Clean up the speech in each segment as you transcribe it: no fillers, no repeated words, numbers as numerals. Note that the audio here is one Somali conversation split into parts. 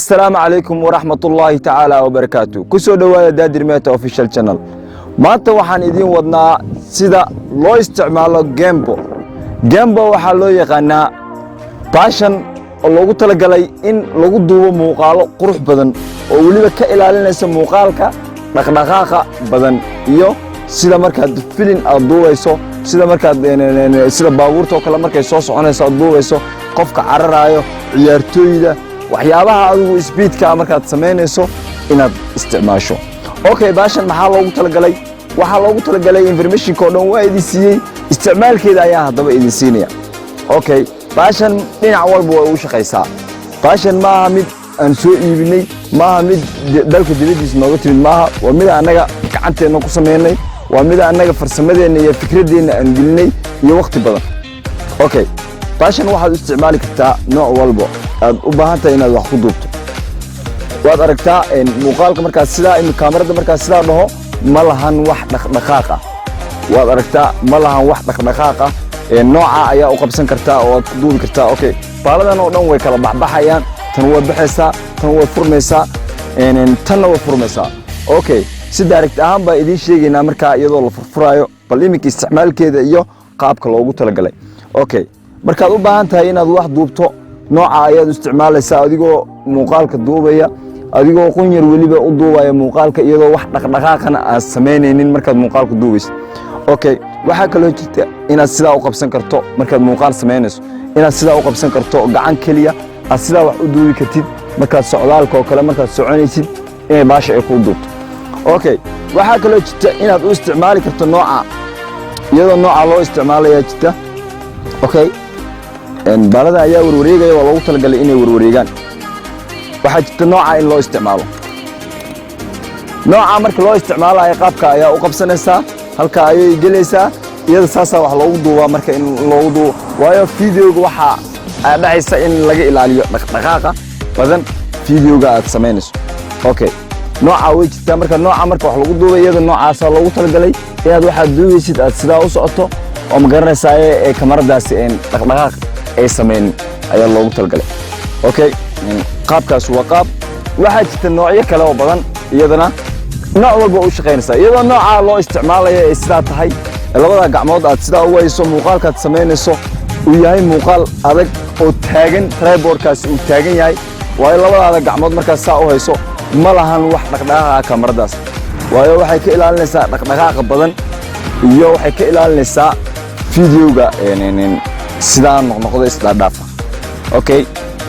السلام عليكم ورحمة الله تعالى وبركاته كسو دوايا دادر ميتا اوفيشال channel maanta waxaan idin wadnaa sida loo isticmaalo Gembo waxa loo yaqaanaa passion oo loogu talagalay in lagu duubo muuqaalo qurux badan oo waliba ka ilaalinaysa muuqaalka dhaqdhaqaaqa badan iyo sida markaad filin aad duubayso sida markaad sida baabuurta oo kale markay soo soconayso aad duubayso qofka cararaayo ciyaartooyda waxyaabaha adigu speedka markaad sameynayso inaad isticmaasho okay passion maxaa loogu talagalay waxa loogu talagalay information ko dhan waa idin siiyay isticmaalkeeda ayaa hadaba idin siinaya okay passion dhinac walba way u shaqeysaa passion maaha mid aan soo iibinay maaha mid dalka dibadiisa nooga timid maaha waa mid anaga gacanteena ku sameynay waa mid anaga farsamadeena iyo fikradeena aan gelinay iyo waqti badan okay passion waxaad isticmaali kartaa nooc walba aad u baahan tahay inaad wax ku duubto waad aragtaa in muuqaalka markaas sida in kaamirada markaas sida dhaho ma lahan wax dhaqdhaqaaq ah waad aragtaa ma lahan wax dhaqdhaqaaq ah nooca ayaa u qabsan kartaa oo aad duubi kartaa okay baaladan oo dhan way kala baxbayaan tan way baxaysaa tan way furmaysaa tan way furmaysaa okay si direct ahaan baa idin sheegaynaa marka iyadoo la furfurayo bal iminka isticmaalkeeda iyo qaabka loogu talagalay okay markaad u baahan tahay inaad wax duubto nooca ayaad isticmaalaysaa adigoo muuqaalka duubaya adigoo qunyar waliba u duubaya muuqaalka iyadoo wax dhaqdhaqaaqana aan sameynaynin markaad muuqaalka duubayso okay waxa kale oo jirta inaad sidaa u qabsan karto markaad muuqaal sameynayso inaad sidaa u qabsan karto gacan kaliya aad sidaa wax u duubi kartid markaad socdaalka oo kale markaad soconaysid inay baasha ay ku duubto okay waxa kale oo jirta inaad u isticmaali karto nooca iyadoo nooca loo isticmaalayaa jirta okay balada ayaa warwareegaya waa loogu talagalay inay warwareegaan waxa jirta nooca in loo isticmaalo nooca marka loo isticmaalayo qaabka ayaa u qabsanaysaa halka ayay gelaysaa iyada saasa wax loogu duubaa marka in loogu duubo waayo videoga waxa ay dhacaysa in laga ilaaliyo dhaqdhaqaaqa badan videoga aad sameynayso okay nooca way jirta marka nooca marka wax lagu duubay iyada noocaas loogu talagalay inaad waxa duubaysid aad sidaa u socoto oo ma garanaysaa ee kamaradaasi dhaqdhaqaaq ay sameyn ayaa loogu talagalay okay qaabkaas waa qaab waxa jirta noocyo kale oo badan iyadana nooc walba u shaqeynaysaa iyadoo nooca loo isticmaalayo ay sidaa tahay labada gacmood aad sidaa u wayso muuqaalkaad sameynayso uu yahay muuqaal adag oo taagan tripodkaas uu taagan yahay waayo labadaada gacmood markaas saa u hayso ma lahan wax dhaqdhaqaaqa kamaradaas waayo waxay ka ilaalinaysaa dhaqdhaqaaqa badan iyo waxay ka ilaalinaysaa videoga sidaa noqnoqdo isla dhaafa okay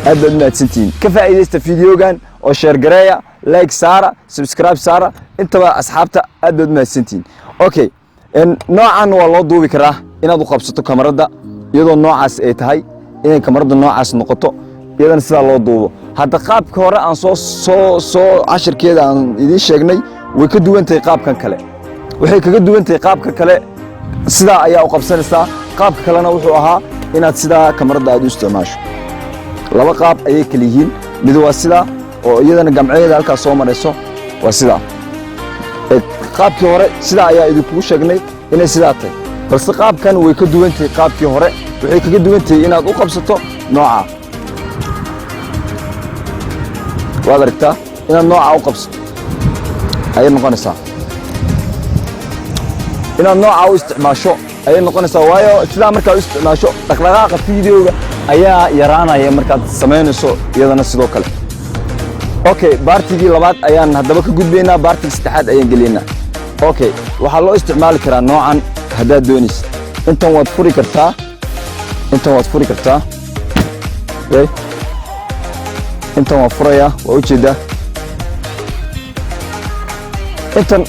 aad baad mahadsantihiin ka faa'iideysta videogan oo share gareeya like saara subscribe saara intaba asxaabta aad baad mahadsantihiin okay noocan waa loo duubi karaa inaad u qabsato kamarada iyadoo noocaas ay tahay inay kamarada noocaas noqoto iyadana sidaa loo duubo hadda qaabka hore aan soo cashirkeeda aan idin sheegnay way ka duwan tahay qaabkan kale waxay kaga duwan tahay qaabka kale sidaa ayaa u qabsanaysaa qaabka kalena wuxuu ahaa inaad sidaa kamarada aad u isticmaasho laba qaab ayay kala yihiin mid waa sidaa oo iyadana gamceeda halkaas soo marayso waa sidaa qaabkii hore sidaa ayaa idinkugu sheegnay inay sidaa tahay balse qaabkan way ka duwan tahay qaabkii hore waxay kaga duwan tahay inaad u qabsato nooca waad aragtaa inaad nooca u qabsato ayay noqonaysaa inaad nooca u isticmaasho ayay noqonaysaa waayo sidaa markaad u isticmaasho dhaqdhaqaaqa videoga ayaa yaraanaya markaad sameynayso iyadana sidoo kale okay baartigii labaad ayaan hadaba ka gudbaynaa baartigii saddexaad ayaan gelaynaa okay waxaa loo isticmaali karaa noocan haddaad doonaysid intan waad furi kartaa intan waa furayaa waa ujeedaa intan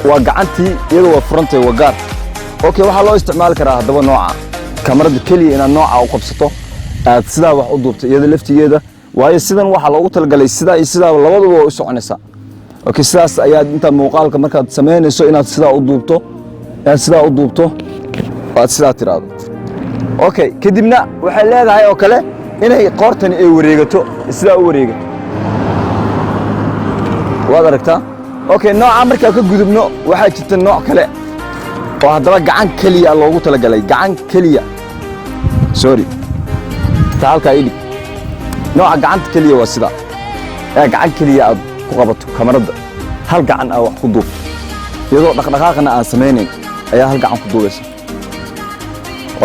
waa gacantii iyadoo waa furantay waa gaar okay waxaa loo isticmaali karaa hadaba nooca kamarada keliya inaad nooca u qabsato aad sidaa wax u duubto iyada laftigeeda waayo sidan waxa loogu talagalay sidaa iyo sidaa labaduba way u soconaysaa okay sidaas ayaad inta muuqaalka markaad sameynayso inaad sidaa u duubto aad sidaa tiraado okay kadibna waxay leedahay oo kale inay qoortani ay wareegato sidaa u wareegato waad aragtaa okay nooca markaa ka gudubno waxaa jirta nooc kale oo hadaba gacan kaliya loogu talagalay gacan kaliya sorry halka idhi nooca gacanta kaliya waa sida gacan kaliya aad ku qabato kamarada hal gacan wax ku duub iyadoo dhaqdhaqaaqna aan sameeynin ayaa hal gacan ku duubaysa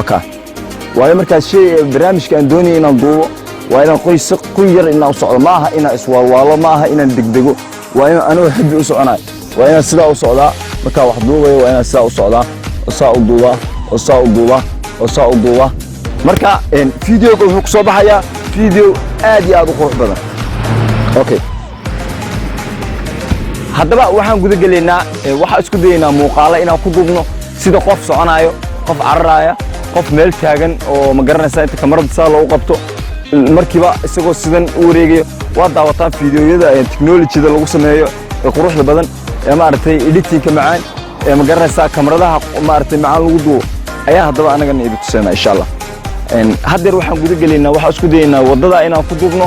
okay waayo markaas shay barnaamijka aan doonayay inaan duubo waa inaan qoys ku yar inaan u socdo ma aha inaan iswaalwaalo ma aha inaan degdego waa inaan anoo xiddi u soconaay waa inaan sidaa u socdaa markaa wax duubayo waa inaan sidaa u socdaa oo saa u duubaa oo saa u duubaa oo saa u duubaa marka fiidiyoga wuxuu ku soo baxayaa fiidiyo aad iyo aad u qurux badan okay haddaba waxaan guda gelaynaa waxaan isku dayaynaa muuqaalo inaan ku duubno sida qof soconaayo qof cararaaya qof meel taagan oo ma garanaysaa inta kamarada saa loogu qabto markiiba isagoo sidan u wareegayo waa daawataan fiidiyoyada technology-da lagu sameeyo ee quruxda badan ee maaragtay editing-ka macaan ee ma garanaysaa kamaradaha maaragtay macaan lagu duubo ayaa haddaba anagana idin tusaynaa insha Allah haddeer waxaan guda gelaynaa waxaan isku dayaynaa waddada inaan ku duubno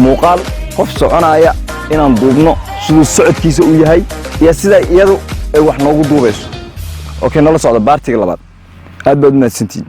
muuqaal qof soconaya inaan duubno siduu socodkiisa u yahay iyo sida iyadu ay wax noogu duubayso okay nala socda baartiga labaad aad baad u mahadsantihiin